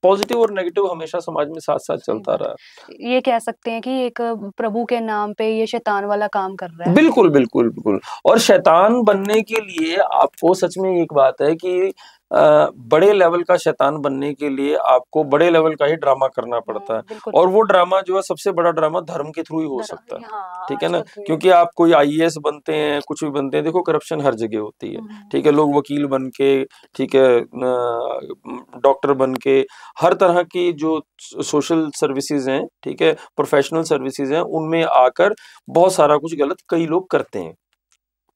पॉजिटिव और नेगेटिव हमेशा समाज में साथ साथ सही चलता बात रहा। है। ये कह सकते हैं कि एक प्रभु के नाम पे ये शैतान वाला काम कर रहा है। बिल्कुल, बिल्कुल, बिल्कुल। और शैतान बनने के लिए आपको सच में एक बात है कि बड़े लेवल का शैतान बनने के लिए आपको बड़े लेवल का ही ड्रामा करना पड़ता है। बिल्कुल। और वो ड्रामा जो है, सबसे बड़ा ड्रामा धर्म के थ्रू ही हो दर सकता है। हाँ, ठीक है ना? आजकल तो ये क्योंकि आप कोई आईएएस बनते हैं, कुछ भी बनते हैं, देखो करप्शन हर जगह होती है। हुँ, ठीक है? लोग वकील बन के, ठीक है, डॉक्टर बन के, हर तरह की जो सोशल सर्विसेज़ हैं, ठीक है, प्रोफेशनल सर्विसेज़ हैं, उनमें आकर बहुत सारा कुछ गलत कई लोग करते हैं।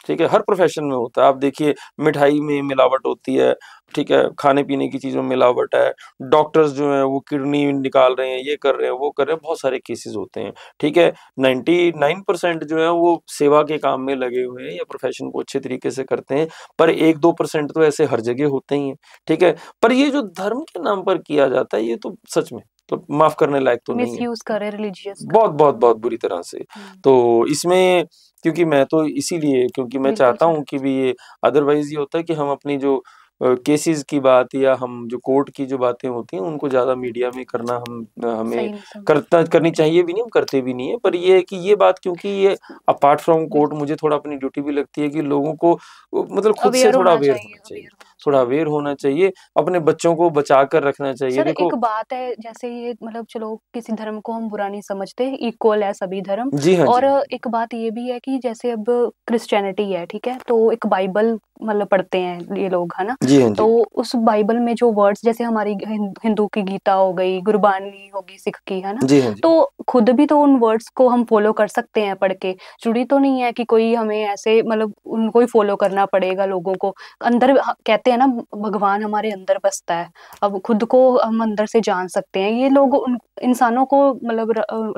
ठीक है, हर प्रोफेशन में होता है। आप देखिए, मिठाई में मिलावट होती है, ठीक है, खाने-पीने की चीज़ों में मिलावट है, डॉक्टर्स जो हैं वो किडनी निकाल रहे हैं, ये कर रहे हैं, वो कर रहे हैं, बहुत सारे केसेज़ होते हैं, ठीक है। 99% जो है वो सेवा के काम में लगे हुए हैं या प्रोफेशन को अच्छे तरीके से करते हैं, पर 1-2% तो ऐसे हर जगह होते ही हैं, ठीक है। पर ये जो धर्म के नाम पर किया जाता है, ये तो सच में तो माफ़ करने लायक तो नहीं है। मिसयूज़ कर रहे हैं रिलीजियस का। बहुत, बहुत, बहुत बुरी तरह से। हुँ, तो इसमें, क्योंकि मैं तो इसीलिए, क्योंकि मैं बिल्कुल चाहता सर। हूँ कि भी ये, अदरवाइज़ ये होता है कि हम अपनी जो केसेज़ की बात या हम जो कोर्ट की जो बातें होती हैं, उनको ज़्यादा मीडिया में करना हमें सही नहीं समझते। करनी चाहिए भी नहीं, हम करते भी नहीं है। पर ये है कि ये बात, क्योंकि ये अपार्ट फ्रॉम कोर्ट बिल्कुल, मुझे थोड़ा अपनी ड्यूटी भी लगती है कि लोगों को मतलब खुद से अवेयर थोड़ा होना अवेयर चाहिए, होना चाहिए, अवेयर होना थोड़ा चाहिए। अवेयर होना चाहिए, अपने बच्चों को बचा कर रखना चाहिए। सर देखो, एक बात है, जैसे ये मतलब चलो किसी धर्म को हम बुरा नहीं समझते, इक्वल है सभी धर्म। जी हाँ, और जी। एक बात ये भी है कि जैसे अब क्रिश्चियनिटी है, ठीक है, तो एक बाइबल मतलब पढ़ते हैं ये लोग, है ना। जी हाँ, तो जी। उस बाइबल में जो वर्ड्स, जैसे हमारी हिंदू की गीता हो गई, गुरबानी होगी सिख की, है ना। जी हाँ, जी। तो खुद भी तो उन वर्ड्स को हम फॉलो कर सकते हैं पढ़ के। जरूरी तो नहीं है कि कोई हमें ऐसे मतलब उनको ही फॉलो करना पड़ेगा लोगों को। अंदर कहते हैं ना, भगवान हमारे अंदर बसता है। अब खुद को हम अंदर से जान सकते हैं। ये लोग उन इंसानों को मतलब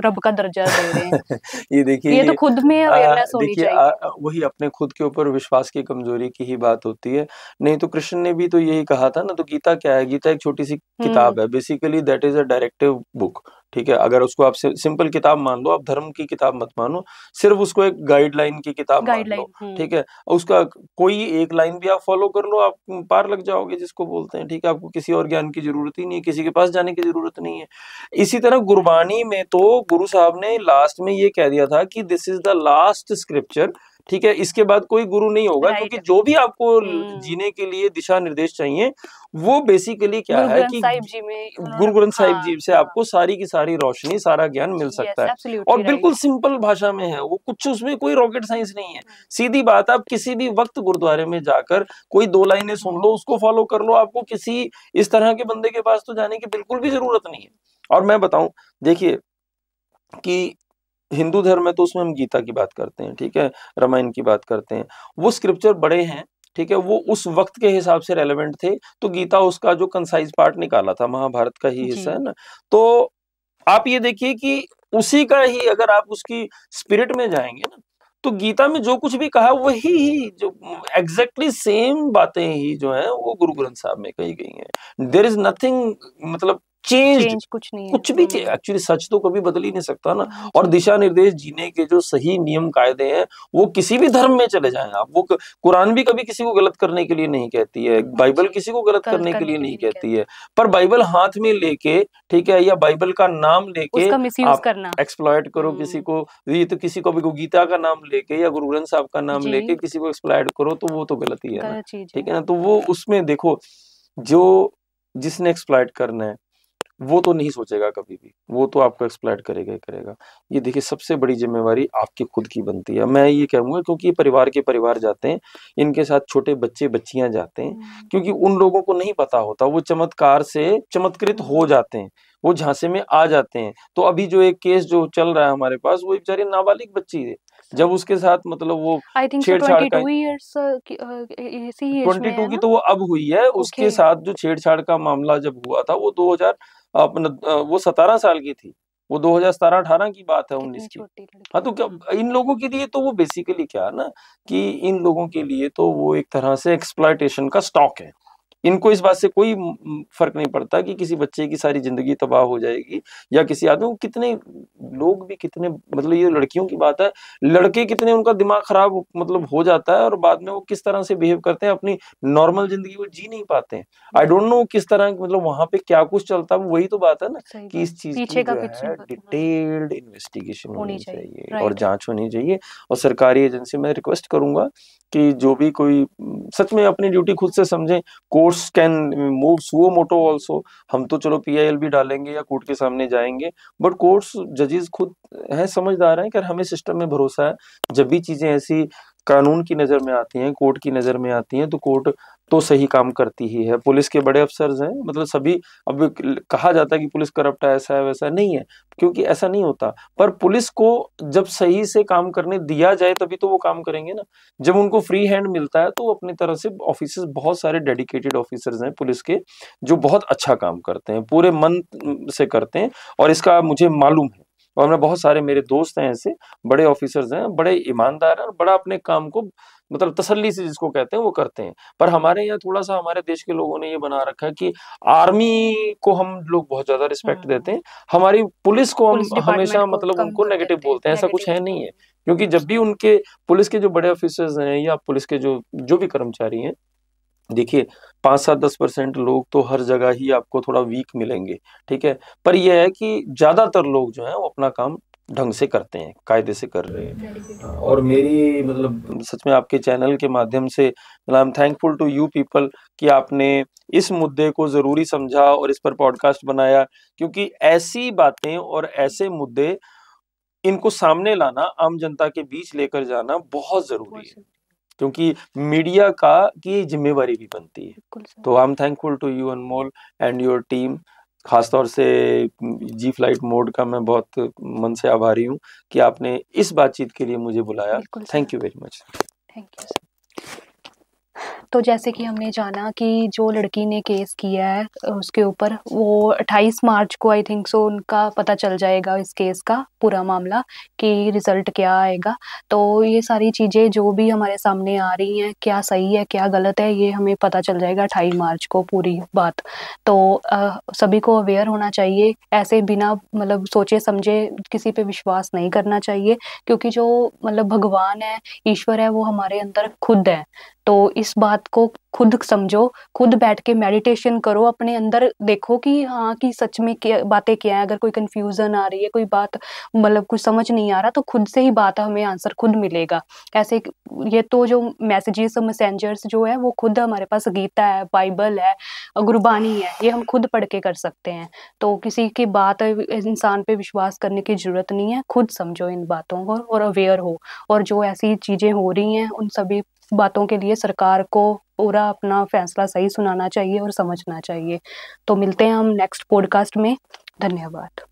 रब का दर्जा दे रहे हैं। ये देखिए, ये तो खुद में अवेयरनेस होनी देखिए, चाहिए। वही अपने खुद के ऊपर विश्वास की कमजोरी की ही बात होती है। नहीं तो कृष्ण ने भी तो यही कहा था ना। तो गीता क्या है? गीता एक छोटी सी हुँ, किताब है, basically that is a directive book, ठीक है। अगर उसको आप सिंपल किताब मान लो, आप धर्म की किताब मत मानो, सिर्फ उसको एक गाइडलाइन की किताब मान लो, गाइडलाइन। ठीक है। उसका कोई एक लाइन भी आप फॉलो कर लो, आप पार लग जाओगे, जिसको बोलते हैं, ठीक है। आपको किसी और ज्ञान की जरूरत ही नहीं है, किसी के पास जाने की जरूरत नहीं है। इसी तरह गुरबानी में तो गुरु साहब ने लास्ट में ये कह दिया था कि this is the last scripture, ठीक है। इसके बाद कोई गुरु नहीं होगा, क्योंकि राइट। जो भी आपको हुँ, जीने के लिए दिशा निर्देश चाहिए, वो बेसिकली क्या गुरु है ग्रंथ कि साहिब जी में उन्होंने। गुरु ग्रंथ साहिब हाँ, जी से हाँ। आपको सारी की सारी रोशनी, सारा ज्ञान मिल सकता यस, है। और एब्सोल्युटली बिल्कुल राइट। सिंपल भाषा में है वो, कुछ उसमें कोई रॉकेट साइंस नहीं है। सीधी बात, आप किसी भी वक्त गुरुद्वारे में जाकर कोई 2 लाइनें सुन लो, उसको फॉलो कर लो, आपको किसी इस तरह के बंदे के पास तो जाने की बिल्कुल भी जरूरत नहीं है। और मैं बताऊं, देखिए, कि हिंदू धर्म है तो उसमें हम गीता की बात करते हैं, ठीक है, रामायण की बात करते हैं। वो स्क्रिप्चर बड़े हैं, ठीक है, वो उस वक्त के हिसाब से रेलेवेंट थे। तो गीता उसका जो कंसाइज पार्ट निकाला था, महाभारत का ही हिस्सा है जी, ना। तो आप ये देखिए कि उसी का ही, अगर आप उसकी स्पिरिट में जाएंगे ना, तो गीता में जो कुछ भी कहा वही ही जो एग्जैक्टली सेम बातें ही जो है वो गुरु ग्रंथ साहब में कही गई हैं। देयर इज नथिंग मतलब चेंज्ड, कुछ नहीं है। कुछ भी एक्चुअली सच तो कभी बदल ही नहीं सकता ना। और जी। दिशा निर्देश जीने के जो सही नियम कायदे हैं वो किसी भी धर्म में चले जाएं आप, वो कुरान भी कभी किसी को गलत करने के लिए नहीं कहती है, बाइबल किसी को गलत करने के लिए नहीं कहती है, पर बाइबल हाथ में लेके, ठीक है, या बाइबल का नाम लेके उसका मिसयूज आप करना, एक्सप्लॉइट करो किसी को, ये तो किसी को भी गीता का नाम लेके या गुरु ग्रंथ साहब का नाम जी। लेके किसी को एक्सप्लॉइट करो तो वो तो गलत ही है ना, गलत चीज ठीक है ना। तो वो उसमें देखो, जो जिसने एक्सप्लॉइट करना है वो तो नहीं सोचेगा कभी भी, वो तो आपको एक्सप्लॉइट करेगा ही करेगा। ये देखिए सबसे बड़ी जिम्मेवारी आपकी खुद की बनती है, मैं ये कहूंगा, क्योंकि परिवार के परिवार जाते हैं, इनके साथ छोटे बच्चे बच्चियां जाते हैं, क्योंकि उन लोगों को नहीं पता होता, वो चमत्कार से चमत्कृत हो जाते हैं, वो झांसे में आ जाते हैं। तो अभी जो एक केस जो चल रहा है हमारे पास, वो बेचारी नाबालिग बच्ची है, जब उसके साथ मतलब वो आई थिंक छेड़छाड़ का 22 इयर्स इसी एज में 22 की तो वो अब हुई है, उसके साथ जो छेड़छाड़ का मामला जब हुआ था वो 2000 अपना वो 17 साल की थी, वो 2017-18 की बात है, 19 की। हाँ, तो क्या इन लोगों के लिए तो वो बेसिकली क्या है ना, कि इन लोगों के लिए तो वो एक तरह से एक्सप्लॉयटेशन का स्टॉक है। इनको इस बात से कोई फर्क नहीं पड़ता कि किसी बच्चे की सारी जिंदगी तबाह हो जाएगी या किसी आदमी को, कितने लोग भी कितने, मतलब ये लड़कियों की बात है, लड़के कितने उनका दिमाग खराब मतलब हो जाता है और बाद में वो किस तरह से बिहेव करते हैं, अपनी नॉर्मल जिंदगी वो जी नहीं पाते हैं। आई डोंट नो किस तरह, मतलब वहां पे क्या कुछ चलता है, वही तो बात है ना कि इस चीज की जो है डिटेल्ड इन्वेस्टिगेशन होनी चाहिए और जांच होनी चाहिए। और सरकारी एजेंसी में रिक्वेस्ट करूंगा कि जो भी कोई सच में अपनी ड्यूटी खुद से समझें, courts can move suo motu also, हम तो चलो PIL भी डालेंगे या कोर्ट के सामने जाएंगे, बट कोर्ट्स जजेस खुद है, समझदार हैं कि हमें सिस्टम में भरोसा है। जब भी चीजें ऐसी कानून की नजर में आती हैं, कोर्ट की नजर में आती हैं, तो कोर्ट तो सही काम करती ही है। पुलिस के बड़े अफसर्स हैं, मतलब सभी, अब कहा जाता है कि पुलिस करप्ट है, ऐसा है वैसा, नहीं है, क्योंकि ऐसा नहीं होता। पर पुलिस को जब सही से काम करने दिया जाए तभी तो वो काम करेंगे ना। जब उनको फ्री हैंड मिलता है तो वो अपनी तरह से ऑफिसर्स, बहुत सारे डेडिकेटेड ऑफिसर्स हैं पुलिस के जो बहुत अच्छा काम करते हैं, पूरे मन से करते हैं, और इसका मुझे मालूम है। और मैं बहुत सारे मेरे दोस्त हैं ऐसे बड़े ऑफिसर्स हैं, बड़े ईमानदार हैं और बड़ा अपने काम को मतलब तसल्ली से जिसको कहते हैं वो करते हैं। पर हमारे यहाँ थोड़ा सा हमारे देश के लोगों ने ये बना रखा है कि आर्मी को हम लोग बहुत ज्यादा रिस्पेक्ट देते हैं, हमारी पुलिस को हम हमेशा मतलब उनको नेगेटिव बोलते हैं। ऐसा कुछ है नहीं है, क्योंकि जब भी उनके पुलिस के जो बड़े ऑफिसर्स हैं या पुलिस के जो जो भी कर्मचारी हैं, देखिए 5-7-10% लोग तो हर जगह ही आपको थोड़ा वीक मिलेंगे, ठीक है, पर यह है कि ज्यादातर लोग जो हैं वो अपना काम ढंग से करते हैं, कायदे से कर रहे हैं। और मेरी मतलब सच में आपके चैनल के माध्यम से I am thankful to you people कि आपने इस मुद्दे को जरूरी समझा और इस पर पॉडकास्ट बनाया, क्योंकि ऐसी बातें और ऐसे मुद्दे इनको सामने लाना, आम जनता के बीच लेकर जाना बहुत जरूरी है, क्योंकि मीडिया का की जिम्मेवारी भी बनती है। तो I am thankful to you Anmol and your team, खासतौर से जी फ्लाइट मोड का मैं बहुत मन से आभारी हूँ कि आपने इस बातचीत के लिए मुझे बुलाया। Thank you very much. Thank you sir. तो जैसे कि हमने जाना कि जो लड़की ने केस किया है उसके ऊपर, वो 28 मार्च को आई थिंक सो उनका पता चल जाएगा इस केस का पूरा मामला कि रिजल्ट क्या आएगा। तो ये सारी चीज़ें जो भी हमारे सामने आ रही हैं, क्या सही है क्या गलत है, ये हमें पता चल जाएगा 28 मार्च को पूरी बात। तो सभी को अवेयर होना चाहिए, ऐसे बिना मतलब सोचे समझे किसी पे विश्वास नहीं करना चाहिए, क्योंकि जो मतलब भगवान है, ईश्वर है, वो हमारे अंदर खुद है। तो इस बात को खुद समझो, खुद बैठ के मेडिटेशन करो, अपने अंदर देखो कि हाँ कि सच में क्या बातें क्या है। अगर कोई कंफ्यूजन आ रही है, कोई बात मतलब कुछ समझ नहीं आ रहा, तो खुद से ही बात हमें आंसर खुद मिलेगा। ऐसे ये तो जो मैसेजेस मैसेंजर्स जो है वो खुद हमारे पास गीता है, बाइबल है, गुरबानी है, ये हम खुद पढ़ के कर सकते हैं। तो किसी की बात इंसान पे विश्वास करने की जरूरत नहीं है, खुद समझो इन बातों को और अवेयर हो। और जो ऐसी चीजें हो रही हैं उन सभी बातों के लिए सरकार को पूरा अपना फैसला सही सुनाना चाहिए और समझना चाहिए। तो मिलते हैं हम नेक्स्ट पॉडकास्ट में। धन्यवाद।